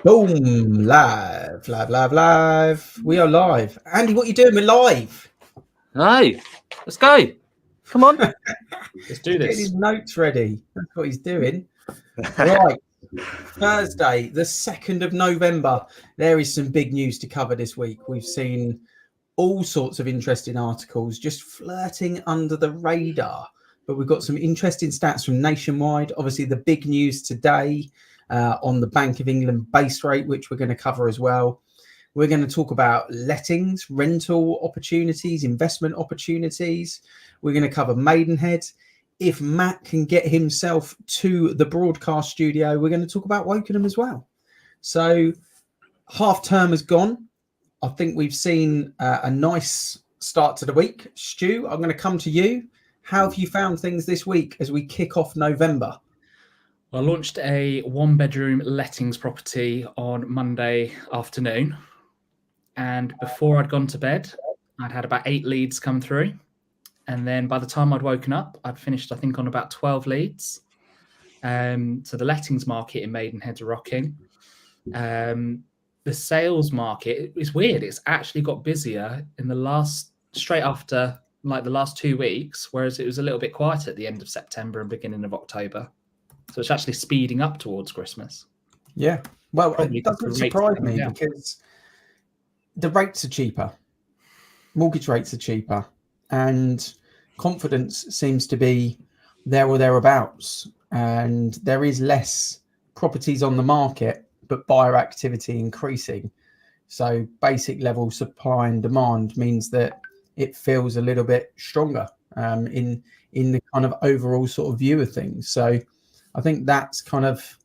Boom! Live, live, live, live. We are live. Andy, what are you doing? We're live. No, let's go. Come on. Let's do Getting his this. notes ready. That's what he's doing. Right. Thursday, the 2nd of November. There is some big news to cover this week. We've seen all sorts of interesting articles just flirting under the radar. But we've got some interesting stats from Nationwide. Obviously, the big news today on the Bank of England base rate, which we're going to cover as well. We're going to talk about lettings, rental opportunities, investment opportunities. We're going to cover Maidenhead. If Matt can get himself to the broadcast studio, we're going to talk about Wokingham as well. So half term has gone. I think we've seen a nice start to the week. Stu, I'm going to come to you. How have you found things this week as we kick off November? I launched a one-bedroom lettings property on Monday afternoon. And before I'd gone to bed, I'd had about 8 leads come through. And then by the time I'd woken up, I'd finished, I think, on about 12 leads. So the lettings market in Maidenhead's rocking. The sales market is weird. It's actually got busier in straight after like the last 2 weeks, whereas it was a little bit quiet at the end of September and beginning of October. So it's actually speeding up towards Christmas. Yeah. Well, Probably it doesn't surprise me because the rates are cheaper. Mortgage rates are cheaper. And confidence seems to be there or thereabouts. And there is less properties on the market, but buyer activity increasing. So basic level supply and demand means that it feels a little bit stronger in the kind of overall sort of view of things. So I think that's kind of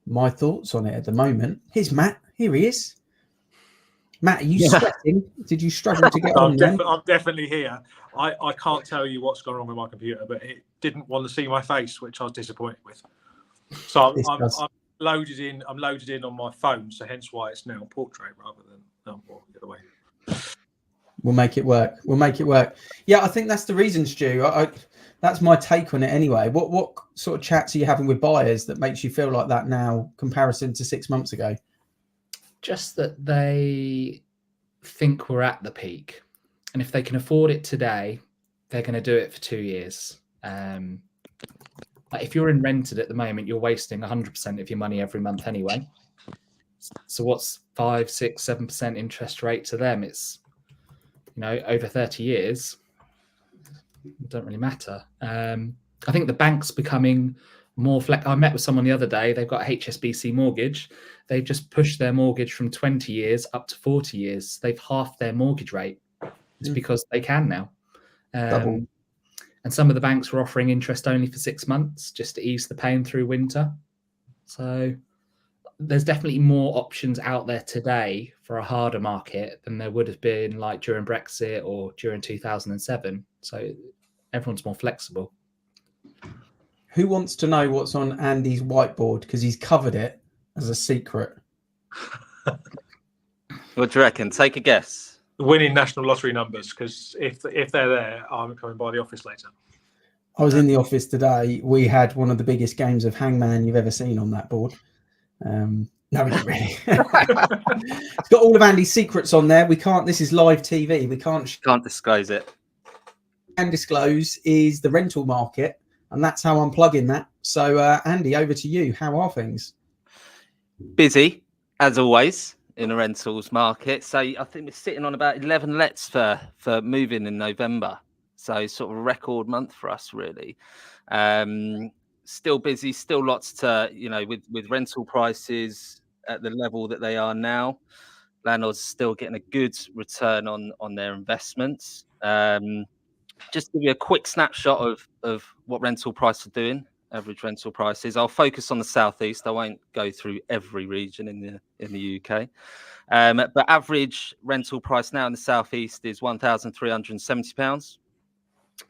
my thoughts on it at the moment. Here's Matt. Here he is. Matt, are you sweating? Did you struggle to get on then? I'm definitely here. I can't tell you what's gone wrong with my computer, but it didn't want to see my face, which I was disappointed with. So I'm loaded in. I'm loaded in on my phone, so hence why it's now portrait rather than the other way. We'll make it work. Yeah, I think that's the reason, Stu. That's my take on it anyway. What sort of chats are you having with buyers that makes you feel like that now, comparison to 6 months ago? Just that they think we're at the peak. And if they can afford it today, they're going to do it for 2 years. If you're in rented at the moment, you're wasting 100% of your money every month anyway. So what's 5, 6, 7% interest rate to them? It's, over 30 years. It don't really matter. I think the bank's becoming more I met with someone the other day. They've got a HSBC mortgage. They've just pushed their mortgage from 20 years up to 40 years. They've halved their mortgage rate. It's because they can now. And some of the banks were offering interest only for 6 months just to ease the pain through winter. So there's definitely more options out there today for a harder market than there would have been like during Brexit or during 2007. So everyone's more flexible. Who wants to know what's on Andy's whiteboard? Because he's covered it as a secret. What do you reckon? Take a guess. The winning national lottery numbers, because if they're there, I'm coming by the office later. I was in the office today. We had one of the biggest games of hangman you've ever seen on that board. No, not really. It's got all of Andy's secrets on there. We can't. This is live TV. We can't disclose it. Can disclose is the rental market, and that's how I'm plugging that. So, Andy, over to you. How are things? Busy, as always, in the rentals market. So I think we're sitting on about 11 lets for moving in November. So sort of a record month for us, really. Still busy, still lots to, with rental prices at the level that they are now. Landlords are still getting a good return on their investments. Just to give you a quick snapshot of what rental prices are doing, average rental prices. I'll focus on the southeast. I won't go through every region in the UK. But average rental price now in the southeast is £1,370,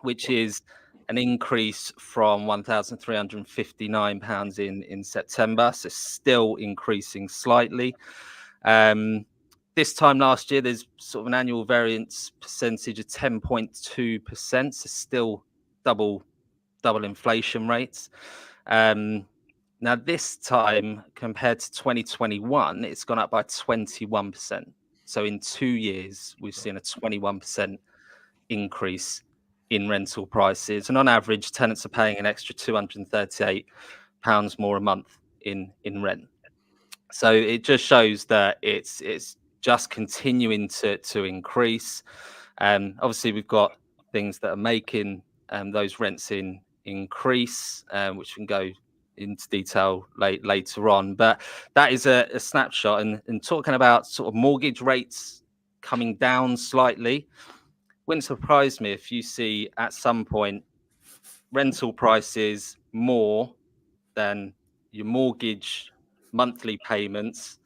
which is an increase from £1,359 in September. So still increasing slightly. This time last year, there's sort of an annual variance percentage of 10.2%. So still double inflation rates. Now, this time compared to 2021, it's gone up by 21%. So in 2 years, we've seen a 21% increase in rental prices. And on average, tenants are paying an extra £238 more a month in rent. So it just shows that it's just continuing to increase. Obviously, we've got things that are making those rents increase, which we can go into detail later on. But that is a snapshot. And talking about sort of mortgage rates coming down slightly, wouldn't surprise me if you see at some point rental prices more than your mortgage monthly payments,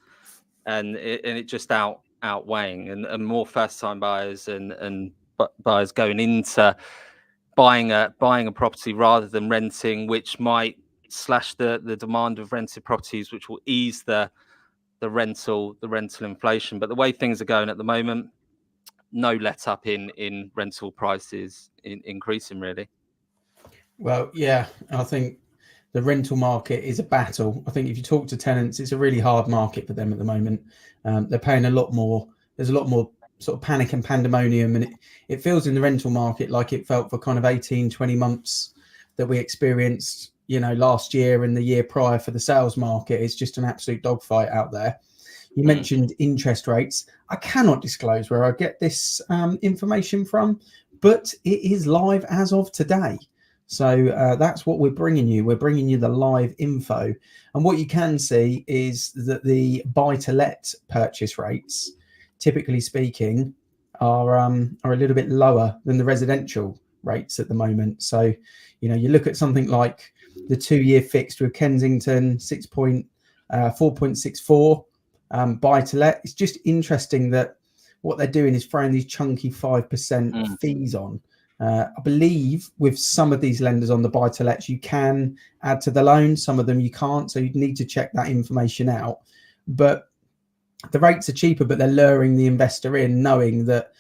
and it just outweighing, and more first-time buyers and buyers going into buying a property rather than renting, which might slash the demand of rented properties, which will ease the rental inflation. But the way things are going at the moment, no let up in rental prices increasing really. Well, yeah, I think the rental market is a battle. I think if you talk to tenants, it's a really hard market for them at the moment. They're paying a lot more. There's a lot more sort of panic and pandemonium, and it feels in the rental market like it felt for kind of 18, 20 months that we experienced, last year and the year prior for the sales market. It's just an absolute dogfight out there. You mentioned interest rates. I cannot disclose where I get this information from, but it is live as of today. So that's what we're bringing you. We're bringing you the live info. And what you can see is that the buy-to-let purchase rates, typically speaking, are a little bit lower than the residential rates at the moment. So, you look at something like the 2-year fixed with Kensington 4.64 buy-to-let. It's just interesting that what they're doing is throwing these chunky 5% fees on. I believe with some of these lenders on the buy-to-lets, you can add to the loan. Some of them you can't. So you need to check that information out. But the rates are cheaper, but they're luring the investor in, knowing that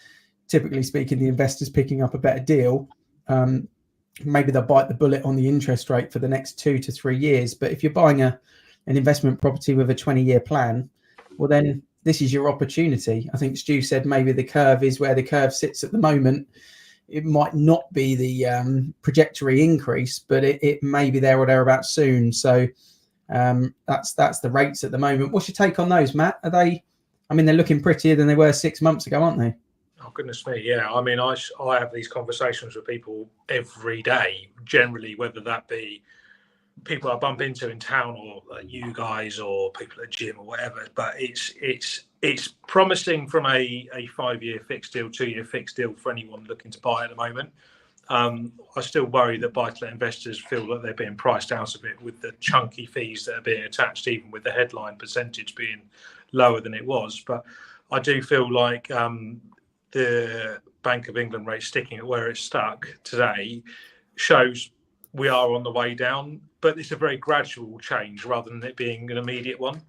typically speaking, the investor's picking up a better deal. Maybe they'll bite the bullet on the interest rate for the next 2 to 3 years. But if you're buying an investment property with a 20-year plan, well, then this is your opportunity. I think Stu said maybe the curve is where the curve sits at the moment. It might not be the trajectory increase, but it may be there or thereabouts soon. So that's the rates at the moment. What's your take on those, Matt? Are they? I mean, they're looking prettier than they were 6 months ago, aren't they? Oh, goodness me, yeah. I mean, I have these conversations with people every day, generally, whether that be people I bump into in town or you guys or people at gym or whatever. But it's promising from a 5-year fixed deal, 2-year fixed deal for anyone looking to buy at the moment. I still worry that buy-to-let investors feel that they're being priced out a bit with the chunky fees that are being attached, even with the headline percentage being lower than it was. But I do feel like the Bank of England rate sticking at where it's stuck today shows we are on the way down, but it's a very gradual change rather than it being an immediate one.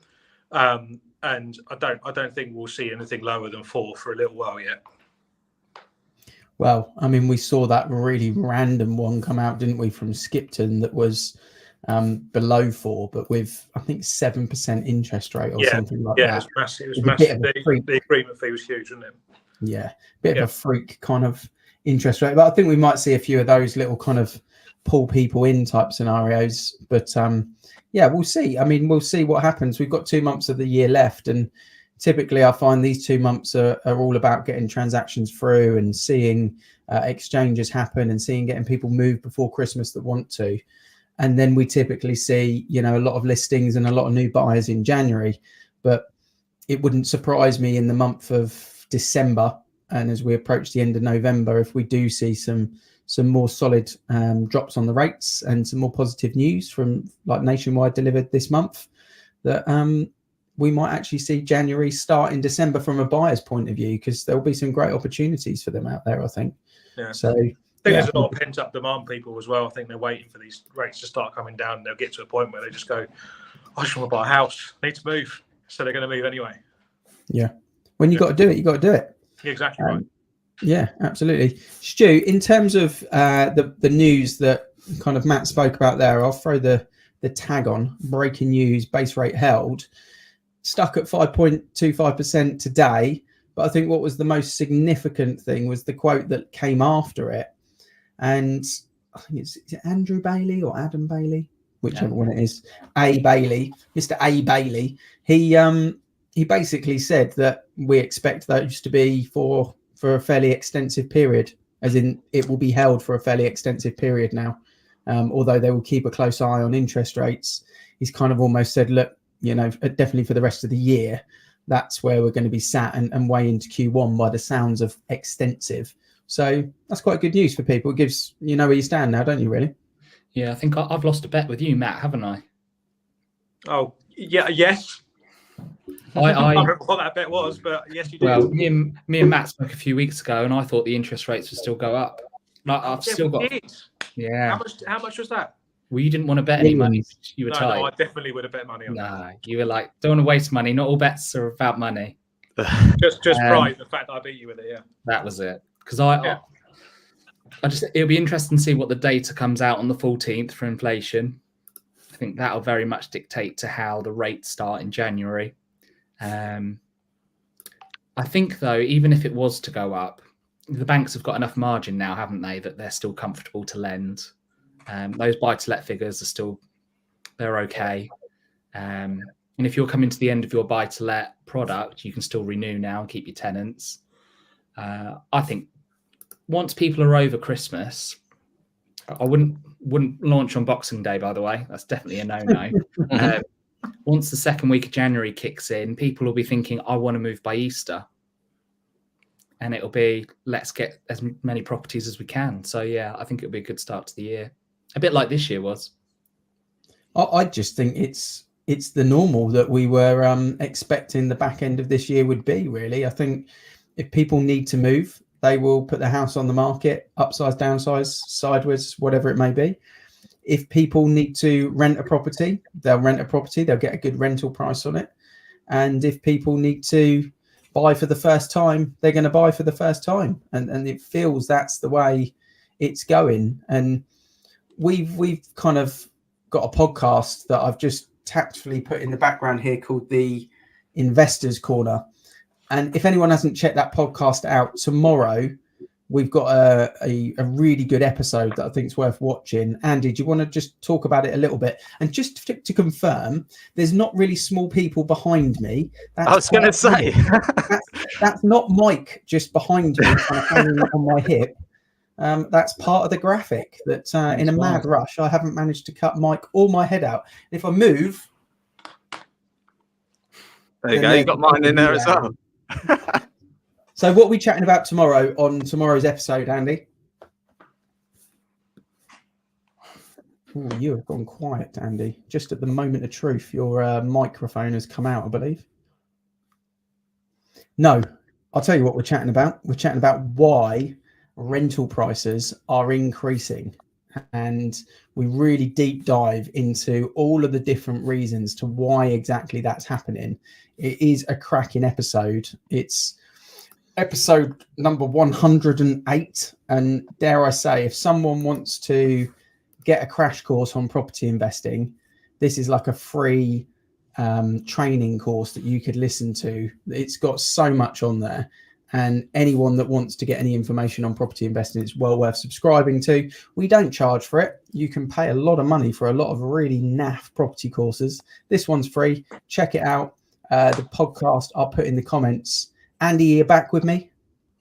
And I don't think we'll see anything lower than 4 for a little while yet. Well, I mean, we saw that really random one come out, didn't we, from Skipton that was below 4, but with, I think, 7% interest rate or something like that. Yeah, it was massive. It was massive. The agreement fee was huge, wasn't it? Yeah, bit of a freak kind of interest rate. But I think we might see a few of those little kind of pull people in type scenarios. But yeah, we'll see. I mean, we'll see what happens. We've got 2 months of the year left, and typically I find these 2 months are all about getting transactions through and seeing exchanges happen and getting people move before Christmas that want to. And then we typically see, a lot of listings and a lot of new buyers in January. But it wouldn't surprise me in the month of December, and as we approach the end of November, if we do see some more solid drops on the rates and some more positive news from like Nationwide delivered this month, that we might actually see January start in December from a buyer's point of view, because there'll be some great opportunities for them out there, I think. Yeah. So I think there's a lot of pent up demand people as well. I think they're waiting for these rates to start coming down. They'll get to a point where they just go, I just want to buy a house, I need to move. So they're going to move anyway. Yeah. When you got to do it, you got to do it. Yeah, exactly right. Yeah, absolutely. Stu, in terms of the news that kind of Matt spoke about there, I'll throw the the tag on breaking news, base rate held, stuck at 5.25% today. But I think what was the most significant thing was the quote that came after it. And I think is it Andrew Bailey or Adam Bailey, whichever one it is, Mr. A. Bailey. He basically said that we expect those to be for a fairly extensive period, as in it will be held for a fairly extensive period now. Although they will keep a close eye on interest rates. He's kind of almost said, look, definitely for the rest of the year, that's where we're going to be sat and way into Q1 by the sounds of extensive. So that's quite good news for people. It gives, where you stand now, don't you, really? Yeah, I think I've lost a bet with you, Matt, haven't I? Oh, yeah, yes. I don't know what that bet was, but yes, you did. Well, me and Matt spoke a few weeks ago, and I thought the interest rates would still go up. I've still got. Yeah. How much was that? Well, you didn't want to bet any money. You were tight. No, I definitely would have bet money on that. No, you were like, don't want to waste money. Not all bets are about money. just pride, the fact that I beat you with it, yeah. That was it. Because I just, it'll be interesting to see what the data comes out on the 14th for inflation. I think that'll very much dictate to how the rates start in January. I think, though, even if it was to go up, the banks have got enough margin now, haven't they, that they're still comfortable to lend. Those buy-to-let figures are still, they're okay. And if you're coming to the end of your buy-to-let product, you can still renew now and keep your tenants. I think once people are over Christmas, I wouldn't launch on Boxing Day, by the way. That's definitely a no-no. Once the second week of January kicks in, people will be thinking, I want to move by Easter. And it'll be, let's get as many properties as we can. So, yeah, I think it'll be a good start to the year. A bit like this year was. I just think it's the normal that we were expecting the back end of this year would be, really. I think if people need to move, they will put their house on the market, upsize, downsize, sideways, whatever it may be. If people need to rent a property, they'll rent a property. They'll get a good rental price on it. And if people need to buy for the first time, they're going to buy for the first time. And it feels that's the way it's going. And we've kind of got a podcast that I've just tactfully put in the background here called the Investors Corner. And if anyone hasn't checked that podcast out, tomorrow we've got a really good episode that I think is worth watching. Andy, do you want to just talk about it a little bit? And just to confirm, there's not really small people behind me. I was going to say. That's not Mike just behind me kind of hanging on my hip. That's part of the graphic that in a mad rush, I haven't managed to cut Mike or my head out. If I move... There you go, you got mine in there as well. So what are we chatting about tomorrow on tomorrow's episode, Andy? Ooh, you have gone quiet, Andy. Just at the moment of truth, your microphone has come out, I believe. No, I'll tell you what we're chatting about. We're chatting about why rental prices are increasing. And we really deep dive into all of the different reasons to why exactly that's happening. It is a cracking episode. It's episode number 108. And dare I say, if someone wants to get a crash course on property investing, this is like a free training course that you could listen to. It's got so much on there. And anyone that wants to get any information on property investing, it's well worth subscribing to. We don't charge for it. You can pay a lot of money for a lot of really naff property courses. This one's free. Check it out. The podcast I'll put in the comments. Andy, you're back with me?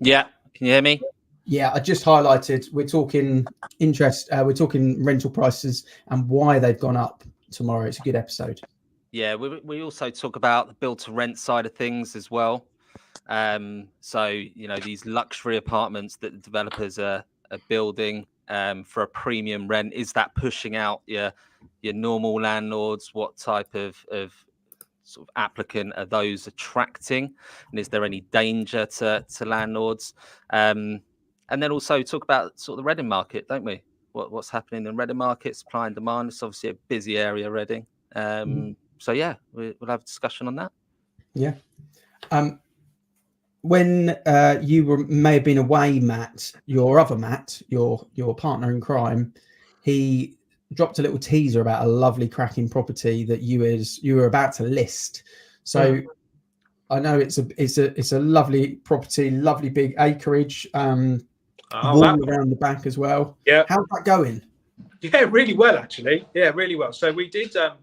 Yeah. Can you hear me? Yeah, I just highlighted, we're talking interest, we're talking rental prices and why they've gone up tomorrow. It's a good episode. Yeah, we also talk about the build to rent side of things as well. So, these luxury apartments that the developers are building for a premium rent, is that pushing out your normal landlords? What type of sort of applicant are those attracting? And is there any danger to landlords? And then also talk about sort of the Reading market, don't we? What's happening in the Reading market, supply and demand. It's obviously a busy area, Reading. So, yeah, we'll have a discussion on that. Yeah. When you may have been away, Matt, your other Matt, your partner in crime, he dropped a little teaser about a lovely cracking property that you were about to list. So I know it's a lovely property, lovely big acreage, wall around the back as well. Yeah. How's that going? Yeah, really well actually. Yeah, really well. So we did a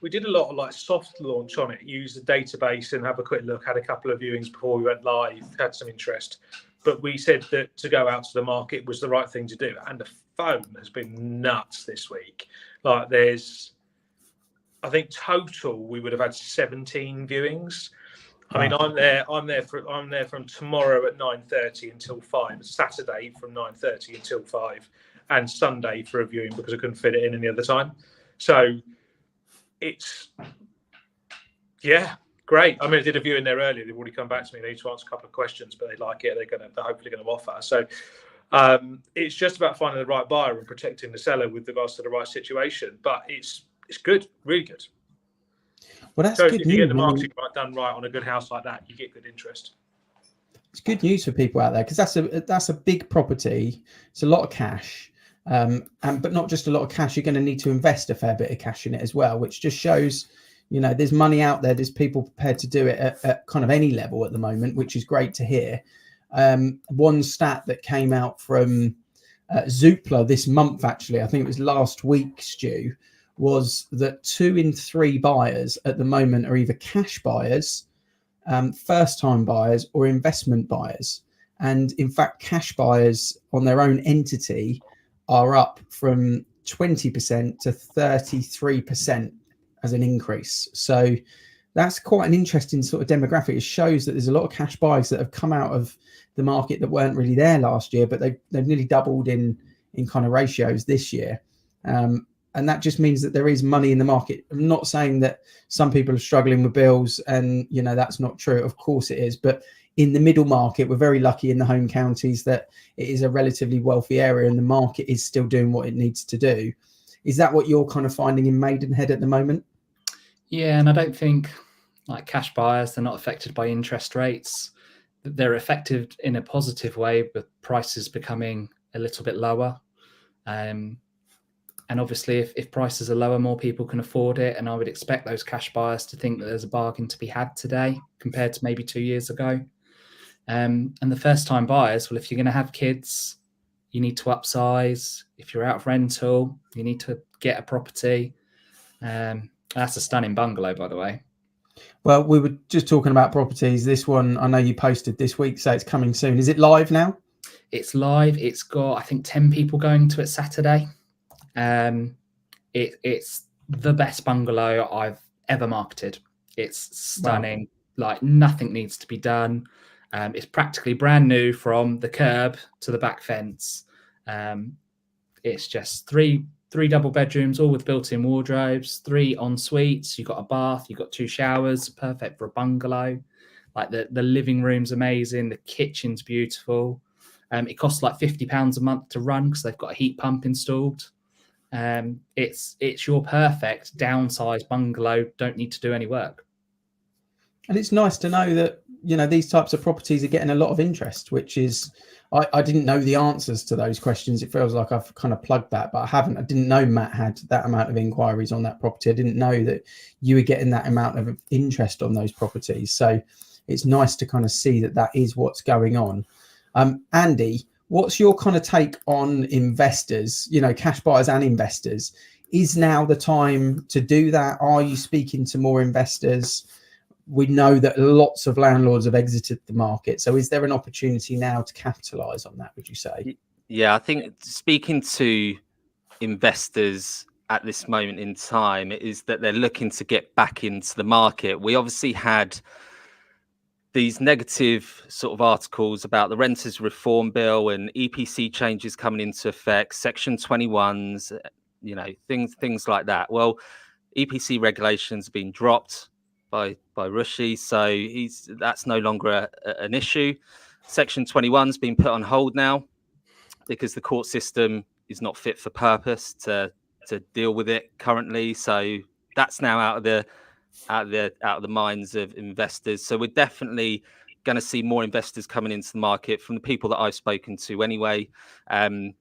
lot of like soft launch on it, use the database and have a quick look, had a couple of viewings before we went live, had some interest. But we said that to go out to the market was the right thing to do. And the phone has been nuts this week. Like I think total we would have had 17 viewings. I mean, I'm there from tomorrow at 9:30 until 5, Saturday from 9:30 until 5, and Sunday for a viewing because I couldn't fit it in any other time. So it's, yeah, great. I mean, I did a viewing there earlier. They've already come back to me. They need to answer a couple of questions, but they like it. They're hopefully going to offer. So it's just about finding the right buyer and protecting the seller with regards to the right situation. But it's good, really good. Well, that's so good if news. You get the marketing done right on a good house like that, you get good interest. It's good news for people out there because that's a big property. It's a lot of cash. But not just a lot of cash, you're going to need to invest a fair bit of cash in it as well, which just shows, there's money out there. There's people prepared to do it at kind of any level at the moment, which is great to hear. One stat that came out from Zoopla this month, actually, I think it was last week, Stu, was that 2 in 3 buyers at the moment are either cash buyers, first-time buyers, or investment buyers. And in fact, cash buyers on their own entity are up from 20% to 33% as an increase. So that's quite an interesting sort of demographic. It shows that there's a lot of cash buyers that have come out of the market that weren't really there last year, but they've nearly doubled in kind of ratios this year. And that just means that there is money in the market. I'm not saying that some people are struggling with bills and, that's not true. Of course it is. But in the middle market, we're very lucky in the home counties that it is a relatively wealthy area and the market is still doing what it needs to do. Is that what you're kind of finding in Maidenhead at the moment? Yeah, and I don't think like cash buyers, they're not affected by interest rates. They're affected in a positive way, with prices becoming a little bit lower. And obviously, if prices are lower, more people can afford it. And I would expect those cash buyers to think that there's a bargain to be had today compared to maybe 2 years ago. And the first-time buyers, well, if you're going to have kids, you need to upsize. If you're out of rental, you need to get a property. That's a stunning bungalow, by the way. Well, we were just talking about properties. This one, I know you posted this week, so it's coming soon. Is it live now? It's live. It's got, I think, 10 people going to it Saturday. It's the best bungalow I've ever marketed. It's stunning. Wow. Like nothing needs to be done. It's practically brand new from the curb to the back fence. It's just three double bedrooms, all with built-in wardrobes, 3 en suites. You've got a bath, you've got 2 showers, perfect for a bungalow. Like the living room's amazing, the kitchen's beautiful. It costs like £50 a month to run because they've got a heat pump installed. It's your perfect downsized bungalow. Don't need to do any work. And it's nice to know that these types of properties are getting a lot of interest, which is I didn't know the answers to those questions. It feels like I've kind of plugged that, but I haven't. I didn't know Matt had that amount of inquiries on that property. I didn't know that you were getting that amount of interest on those properties. So it's nice to kind of see that is what's going on. Andy, what's your kind of take on investors, cash buyers and investors? Is now the time to do that? Are you speaking to more investors? We know that lots of landlords have exited the market. So is there an opportunity now to capitalize on that, would you say? Yeah, I think speaking to investors at this moment in time is that they're looking to get back into the market. We obviously had these negative sort of articles about the Renters Reform Bill and EPC changes coming into effect, Section 21s, things like that. Well, EPC regulations have been dropped by Rishi, so that's no longer an issue. Section 21's been put on hold now because the court system is not fit for purpose to deal with it currently. So that's now out of the minds of investors. So we're definitely going to see more investors coming into the market from the people that I've spoken to anyway. And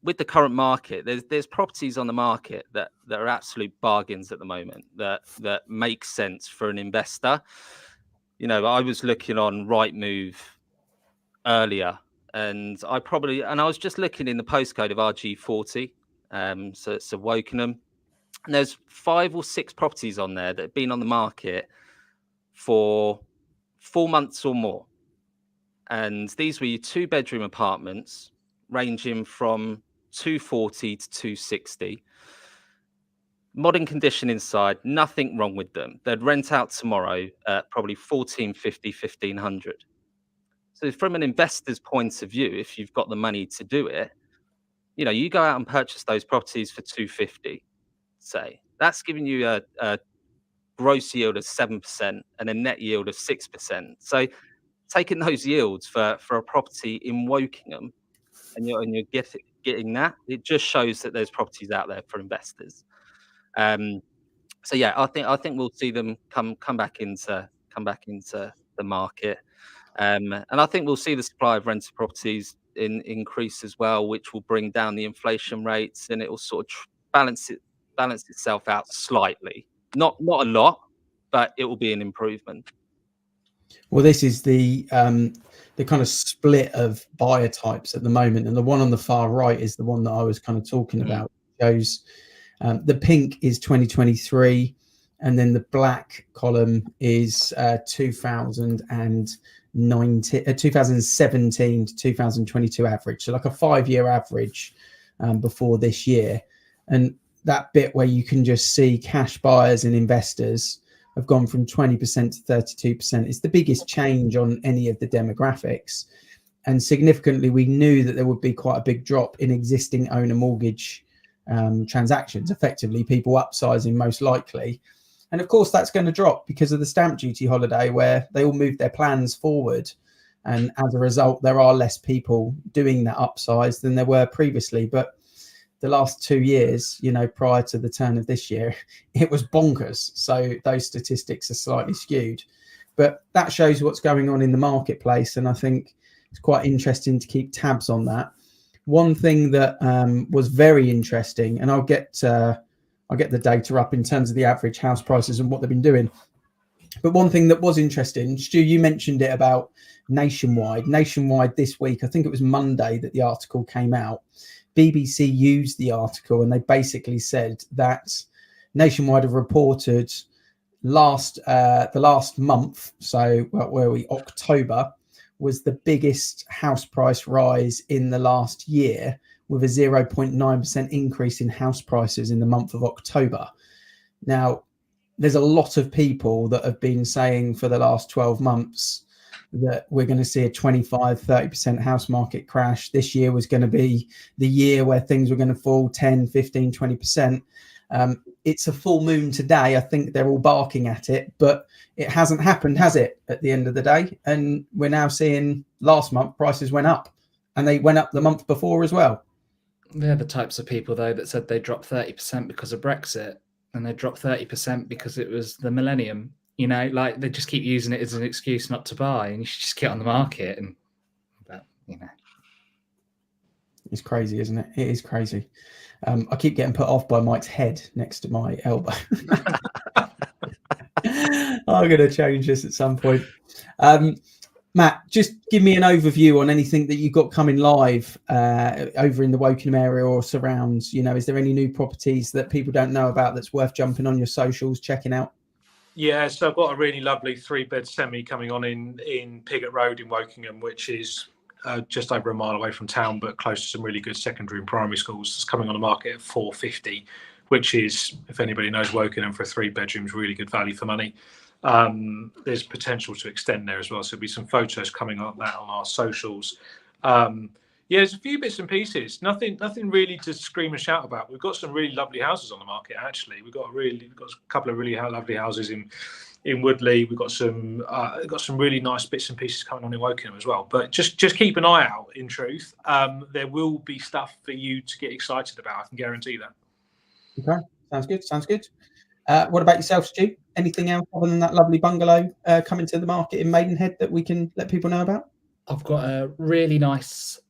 with the current market, there's properties on the market that are absolute bargains at the moment that make sense for an investor. I was looking on Rightmove earlier, and I was just looking in the postcode of RG40, so it's a Wokingham, and there's 5 or 6 properties on there that have been on the market for 4 months or more, and these were your 2-bedroom apartments ranging from 240 to 260. Modern condition inside, nothing wrong with them. They'd rent out tomorrow at probably 1450, 1500. So from an investor's point of view, if you've got the money to do it, you go out and purchase those properties for 250, say. That's giving you a gross yield of 7% and a net yield of 6%. So taking those yields for a property in Wokingham, and you're getting that, it just shows that there's properties out there for investors. So yeah, I think we'll see them come back into the market, and I think we'll see the supply of rental properties increase as well, which will bring down the inflation rates, and it will sort of balance itself out slightly, not a lot, but it will be an improvement. Well, this is the kind of split of buyer types at the moment, and the one on the far right is the one that I was kind of talking about. It shows the pink is 2023, and then the black column is 2017 to 2022 average, so like a 5-year average before this year. And that bit where you can just see cash buyers and investors have gone from 20% to 32% is the biggest change on any of the demographics. And significantly, we knew that there would be quite a big drop in existing owner mortgage transactions, effectively people upsizing most likely. And of course, that's going to drop because of the stamp duty holiday, where they all moved their plans forward. And as a result, there are less people doing that upsize than there were previously. But the last 2 years, prior to the turn of this year, it was bonkers. So those statistics are slightly skewed. But that shows what's going on in the marketplace. And I think it's quite interesting to keep tabs on that. One thing that was very interesting, and I'll get the data up in terms of the average house prices and what they've been doing. But one thing that was interesting, Stu, you mentioned it about Nationwide this week. I think it was Monday that the article came out. BBC used the article, and they basically said that Nationwide have reported the last month, so where we October, was the biggest house price rise in the last year, with a 0.9% increase in house prices in the month of October. Now, there's a lot of people that have been saying for the last 12 months that we're going to see a 25-30% house market crash. This year was going to be the year where things were going to fall 10, 15, 20%. It's a full moon today. I think they're all barking at it, but it hasn't happened, has it, at the end of the day? And we're now seeing last month prices went up, and they went up the month before as well. They're the types of people, though, that said they dropped 30% because of Brexit, and they dropped 30% because it was the millennium. Like they just keep using it as an excuse not to buy, and you should just get on the market. But it's crazy, isn't it? It is crazy. I keep getting put off by Mike's head next to my elbow. I'm going to change this at some point. Matt, just give me an overview on anything that you've got coming live over in the Wokingham area or surrounds. Is there any new properties that people don't know about that's worth jumping on your socials, checking out? Yeah, so I've got a really lovely 3-bed semi coming on in Pigott Road in Wokingham, which is just over a mile away from town, but close to some really good secondary and primary schools. It's coming on the market at 450, which is, if anybody knows Wokingham, for a 3 bedrooms, really good value for money. There's potential to extend there as well, so there'll be some photos coming up that on our socials. Yeah, there's a few bits and pieces. Nothing really to scream and shout about. We've got some really lovely houses on the market. Actually, we've got a couple of really lovely houses in Woodley. We've got some really nice bits and pieces coming on in Wokingham as well. But just keep an eye out. In truth, there will be stuff for you to get excited about. I can guarantee that. Okay, sounds good. What about yourself, Stu? Anything else other than that lovely bungalow coming to the market in Maidenhead that we can let people know about? I've got a really nice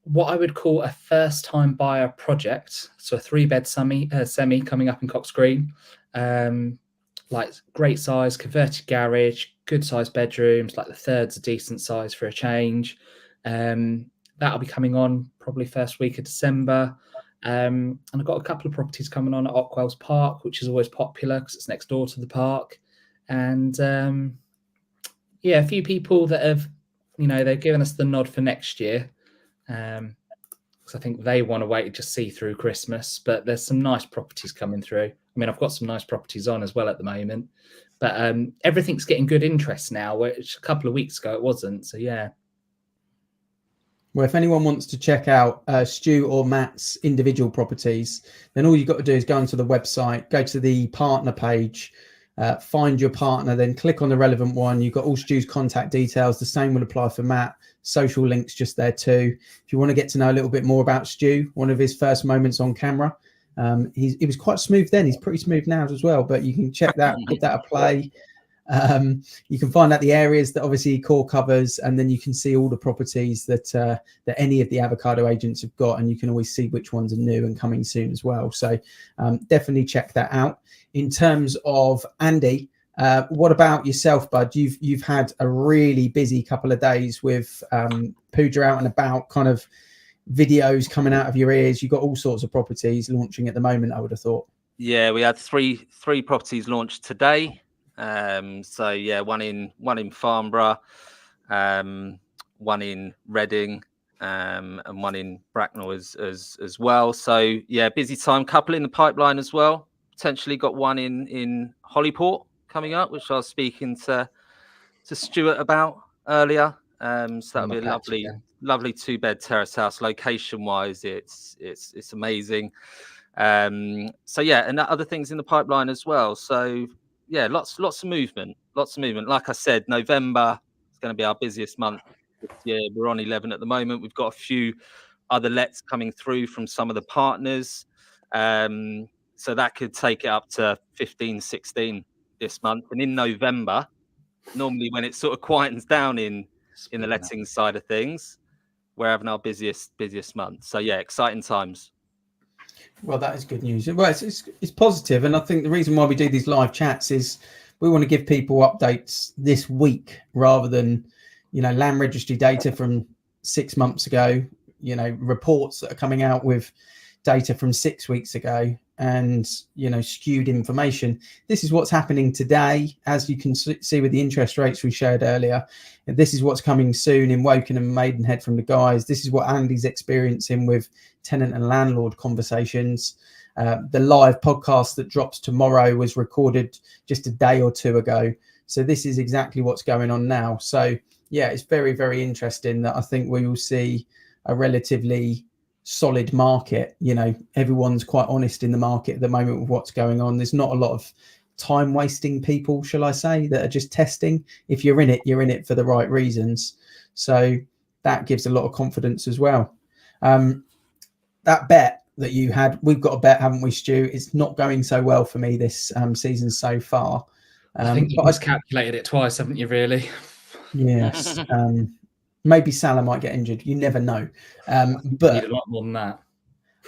what I would call a first-time buyer project. So a 3-bed semi coming up in Cox Green. Like great size, converted garage, good sized bedrooms, like the third's a decent size for a change. That'll be coming on probably first week of December. And I've got a couple of properties coming on at Ockwells Park, which is always popular because it's next door to the park. And a few people that have, they've given us the nod for next year. Because I think they want to wait and just see through Christmas. But there's some nice properties coming through. I mean, I've got some nice properties on as well at the moment. But everything's getting good interest now, which a couple of weeks ago it wasn't. So, yeah. Well, if anyone wants to check out Stu or Matt's individual properties, then all you've got to do is go onto the website, go to the partner page, find your partner, then click on the relevant one. You've got all Stu's contact details. The same will apply for Matt. Social links just there too. If you want to get to know a little bit more about Stu, one of his first moments on camera, he was quite smooth then. He's pretty smooth now as well, but you can check that, give that a play. You can find out the areas that obviously Core covers, and then you can see all the properties that any of the Avocado agents have got, and you can always see which ones are new and coming soon as well. So definitely check that out. In terms of Andy, what about yourself, bud? You've had a really busy couple of days with Pooja out and about, kind of videos coming out of your ears. You've got all sorts of properties launching at the moment, I would have thought. Yeah, we had three properties launched today. So yeah, one in Farnborough, one in Reading, and one in Bracknell as well. So yeah, busy time. Couple in the pipeline as well. Potentially got one in Hollyport coming up, which I was speaking to Stuart about earlier. So that'll be a lovely 2-bed terrace house. Location wise, it's amazing. So yeah, and other things in the pipeline as well. So yeah, lots of movement. Like I said, November is going to be our busiest month this year. We're on 11 at the moment. We've got a few other lets coming through from some of the partners. So that could take it up to 15, 16 this month. And in November, normally when it sort of quietens down in the letting side of things, we're having our busiest month. So yeah, exciting times. Well, that is good news. Well, it's positive, and I think the reason why we do these live chats is we want to give people updates this week rather than, land registry data from 6 months ago, reports that are coming out with data from 6 weeks ago, and skewed information. This is what's happening today, as you can see with the interest rates we shared earlier. And this is what's coming soon in Wokingham and Maidenhead from the guys. This is what Andy's experiencing with tenant and landlord conversations. The live podcast that drops tomorrow was recorded just a day or two ago. So this is exactly what's going on now. So yeah, it's very, very interesting that I think we will see a relatively solid market. Everyone's quite honest in the market at the moment with what's going on. There's not a lot of time wasting people, shall I say, that are just testing. If you're in it, you're in it for the right reasons. So that gives a lot of confidence as well. That bet that you had, we've got a bet, haven't we, Stu? It's not going so well for me this season so far. I think you've calculated it twice, haven't you, really? Yes. Maybe Salah might get injured. You never know. But need a lot more than that.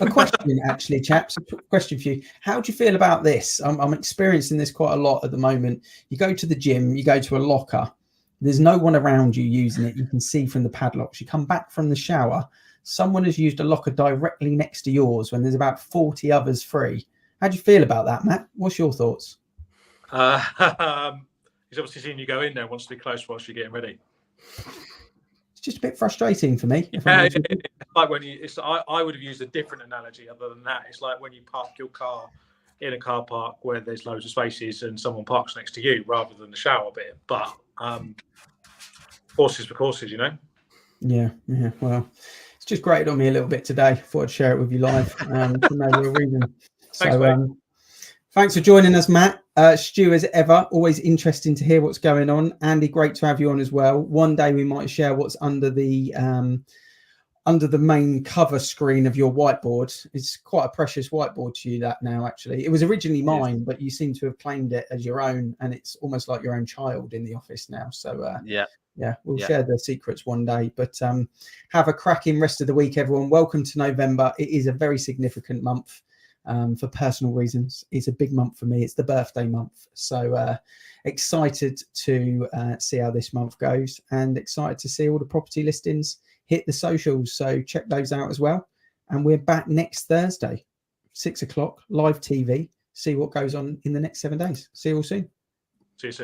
A question, actually, chaps. A question for you. How do you feel about this? I'm experiencing this quite a lot at the moment. You go to the gym, you go to a locker. There's no one around you using it. You can see from the padlocks. You come back from the shower. Someone has used a locker directly next to yours when there's about 40 others free. How do you feel about that, Matt? What's your thoughts? He's obviously seen you go in there, wants to be close whilst you're getting ready. Just a bit frustrating for me. Yeah, it's like when I would have used a different analogy other than that. It's like when you park your car in a car park where there's loads of spaces and someone parks next to you rather than the shower bit. But horses for courses, Yeah. Well, it's just grated on me a little bit today. Thought I'd share it with you live for no real reason. Thanks for joining us, Matt. Stu, as ever, always interesting to hear what's going on. Andy, great to have you on as well. One day we might share what's under the under the main cover screen of your whiteboard. It's quite a precious whiteboard to you, that now, actually. It was originally mine, but you seem to have claimed it as your own, and it's almost like your own child in the office now. So we'll share the secrets one day. But have a cracking rest of the week, everyone. Welcome to November. It is a very significant month for personal reasons. It's a big month for me. It's the birthday month. So excited to see how this month goes, and excited to see all the property listings hit the socials. So check those out as well. And we're back next Thursday, 6 o'clock, live TV. See what goes on in the next 7 days. See you all soon.